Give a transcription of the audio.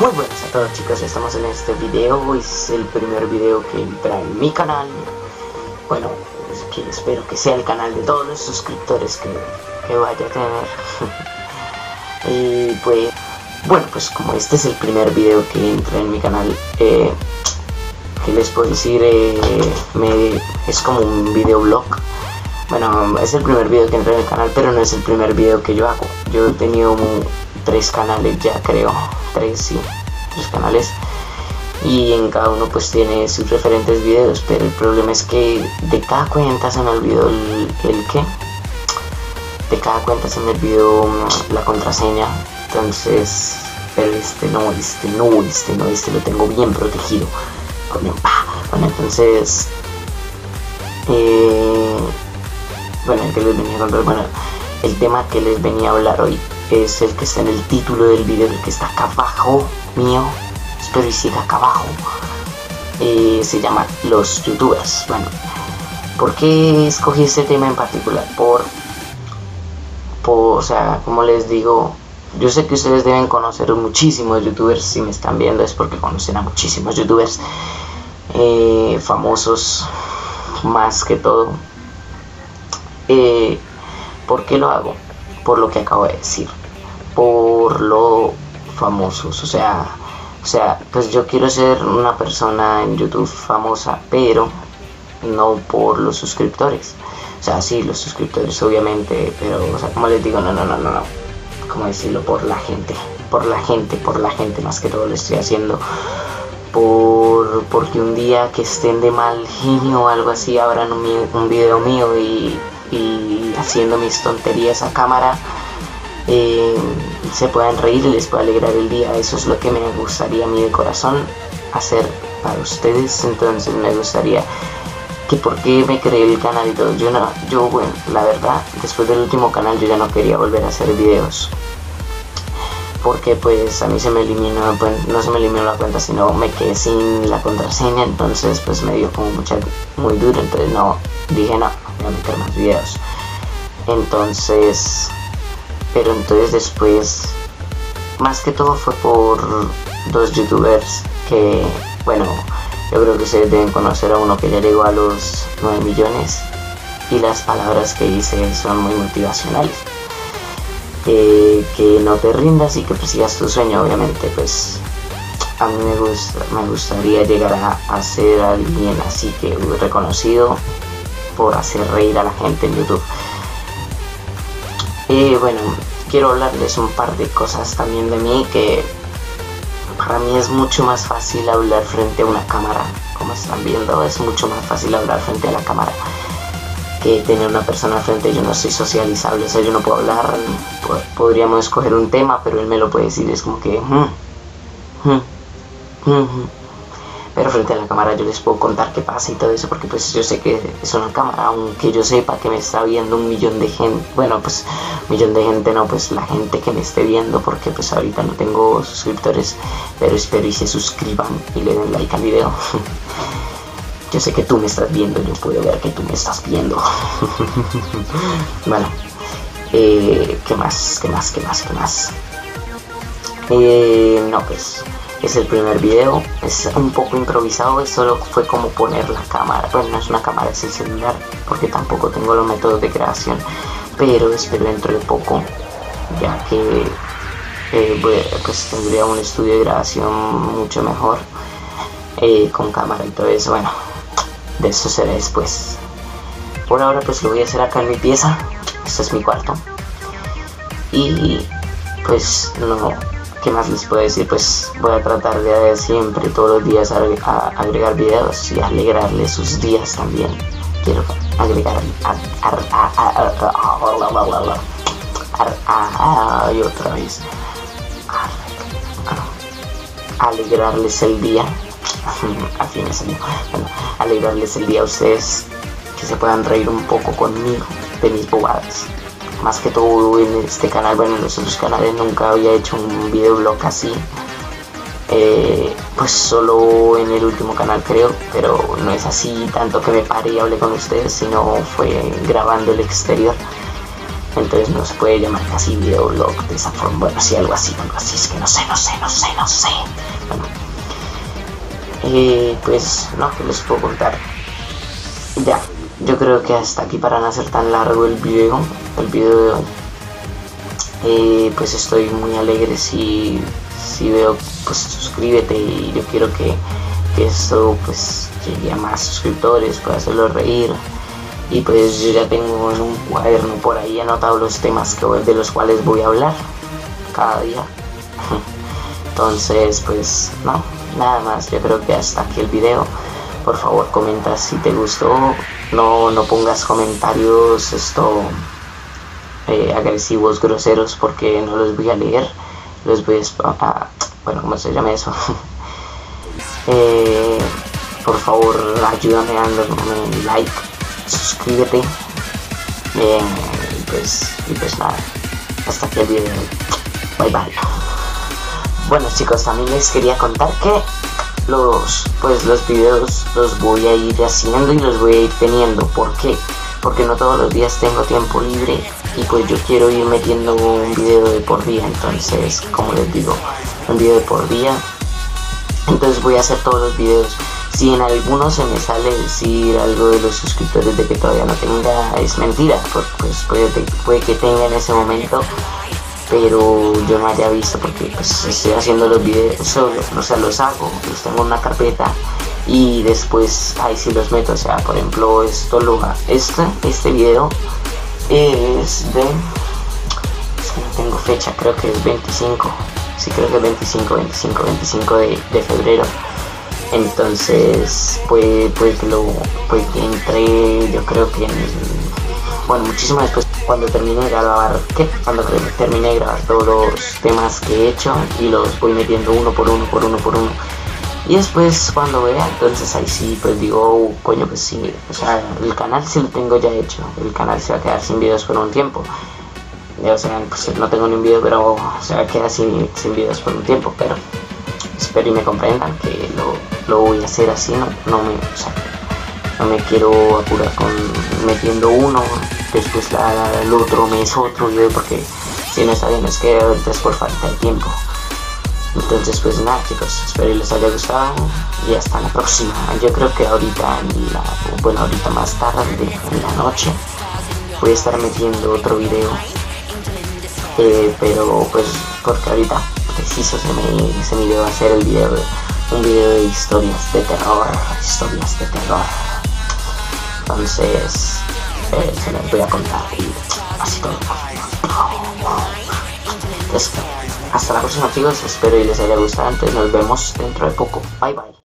Muy buenas a todos, chicos, estamos en este video, es el primer video que entra en mi canal. Bueno, es que espero que sea el canal de todos los suscriptores que vaya a tener. Y pues, bueno, pues como este es el primer video que entra en mi canal, ¿qué les puedo decir? Es como un videoblog. Bueno, es el primer video que entra en el canal, pero no es el primer video que yo hago. Yo he tenido 3 canales ya, creo, 3 canales, y en cada uno pues tiene sus referentes videos, pero el problema es que de cada cuenta se me olvidó de cada cuenta se me olvidó la contraseña. Entonces, pero este no lo tengo bien protegido. Bueno, entonces bueno, el que les venía a contar, bueno, el tema que les venía a hablar hoy es el que está en el título del video, el que está acá abajo mío, espero y siga acá abajo. Se llama los youtubers. Bueno, ¿por qué escogí este tema en particular? O sea, como les digo, yo sé que ustedes deben conocer muchísimos youtubers. Si me están viendo es porque conocen a muchísimos youtubers famosos, más que todo. ¿Por qué lo hago? Por lo que acabo de decir, por lo famosos, o sea, pues yo quiero ser una persona en YouTube famosa, pero no por los suscriptores. O sea, sí, los suscriptores obviamente, pero, o sea, como les digo, no, ¿cómo decirlo? Por la gente, más que todo lo estoy haciendo porque un día que estén de mal genio o algo así, abran un video mío y haciendo mis tonterías a cámara, se puedan reír y les pueda alegrar el día. Eso es lo que me gustaría a mí de corazón hacer para ustedes. Entonces me gustaría que, por qué me creé el canal y todo. Bueno, la verdad, después del último canal yo ya no quería volver a hacer videos, porque pues a mí se me eliminó, pues, no se me eliminó la cuenta, sino me quedé sin la contraseña. Entonces pues me dio como muy duro. Entonces dije no, voy a meter más videos. Entonces después, más que todo fue por 2 youtubers que, bueno, yo creo que ustedes deben conocer a uno que ya llegó a los 9 millones y las palabras que dice son muy motivacionales. Que no te rindas y que persigas tu sueño. Obviamente pues a mí me gustaría llegar a ser alguien así, que reconocido por hacer reír a la gente en YouTube. Bueno, quiero hablarles un par de cosas también de mí, que para mí es mucho más fácil hablar frente a una cámara. Como están viendo, es mucho más fácil hablar frente a la cámara que tener una persona al frente. Yo no soy socializable, o sea, yo no puedo hablar. Podríamos escoger un tema, pero él me lo puede decir, es como que pero frente a la cámara yo les puedo contar qué pasa y todo eso, porque pues yo sé que es una cámara, aunque yo sepa que me está viendo 1 millón de gente. Bueno, pues 1 millón de gente no, pues la gente que me esté viendo, porque pues ahorita no tengo suscriptores, pero espero y se suscriban y le den like al video. Yo sé que tú me estás viendo, yo puedo ver que tú me estás viendo. Bueno, ¿qué más? No, pues es el primer video, es un poco improvisado, solo fue como poner la cámara. Bueno, no es una cámara, es el celular, porque tampoco tengo los métodos de grabación, pero espero dentro de poco, ya que pues tendría un estudio de grabación mucho mejor, con cámara y todo eso. Bueno, de eso será después. Por ahora pues lo voy a hacer acá en mi pieza. Este es mi cuarto. Y pues no, ¿qué más les puedo decir? Pues voy a tratar de siempre, todos los días, agregar videos y alegrarles sus días también. Quiero agregar y otra vez alegrarles el día. Al fin es el día. Bueno, alegrarles el día a ustedes, que se puedan reír un poco conmigo de mis bobadas. Más que todo en este canal. Bueno, en los otros canales nunca había hecho un videoblog así, pues solo en el último canal creo, pero no es así tanto que me pare y hable con ustedes, sino fue grabando el exterior. entonces no se puede llamar casi videoblog de esa forma. Bueno, sí, algo así, es que no sé. Bueno, pues no, que les puedo contar. Ya, yo creo que hasta aquí para no hacer tan largo el video de hoy. Pues estoy muy alegre si veo, pues suscríbete, y yo quiero que esto pues llegue a más suscriptores, pueda hacerlos reír. Y pues yo ya tengo en un cuaderno por ahí anotado los temas de los cuales voy a hablar cada día. Entonces pues no, nada más, yo creo que hasta aquí el video. Por favor comenta si te gustó, no pongas comentarios agresivos, groseros, porque no los voy a leer, los voy a bueno, ¿cómo se llama eso? Por favor ayúdame dándome like, suscríbete, y pues nada, hasta aquí el video. Bye bye. Bueno chicos, también les quería contar que los videos los voy a ir haciendo y los voy a ir teniendo. ¿Por qué? Porque no todos los días tengo tiempo libre, y pues yo quiero ir metiendo un video de por día. Entonces, como les digo, un video de por día. Entonces voy a hacer todos los videos. Si en algunos se me sale decir algo de los suscriptores de que todavía no tenga, es mentira, pues puede que tenga en ese momento, pero yo no haya visto, porque pues estoy haciendo los videos solo, o sea, los hago, los tengo en una carpeta y después ahí sí los meto. O sea, por ejemplo, este video es de, es que no tengo fecha, creo que es 25, sí, creo que es 25 de febrero. Entonces puede que entre, yo creo que bueno, muchísimo después, cuando termine de grabar todos los temas que he hecho, y los voy metiendo uno por uno. Y después cuando vea, entonces ahí sí pues digo, coño, pues sí, o sea, el canal sí lo tengo ya hecho, el canal se va a quedar sin videos por un tiempo. O sea, pues no tengo ni un video, pero se va a quedar sin videos por un tiempo, pero espero y me comprendan que lo voy a hacer así, no me quiero apurar con metiendo uno, después el otro mes otro video, porque si no está bien, es que ahorita es por falta de tiempo. Entonces pues nada chicos, espero que les haya gustado y hasta la próxima. Yo creo que ahorita más tarde en la noche voy a estar metiendo otro video, pero pues porque ahorita preciso se me iba a hacer un video de historias de terror. Entonces se las voy a contar y así todo. Entonces, hasta la próxima chicos, espero y les haya gustado. Entonces nos vemos dentro de poco. Bye bye.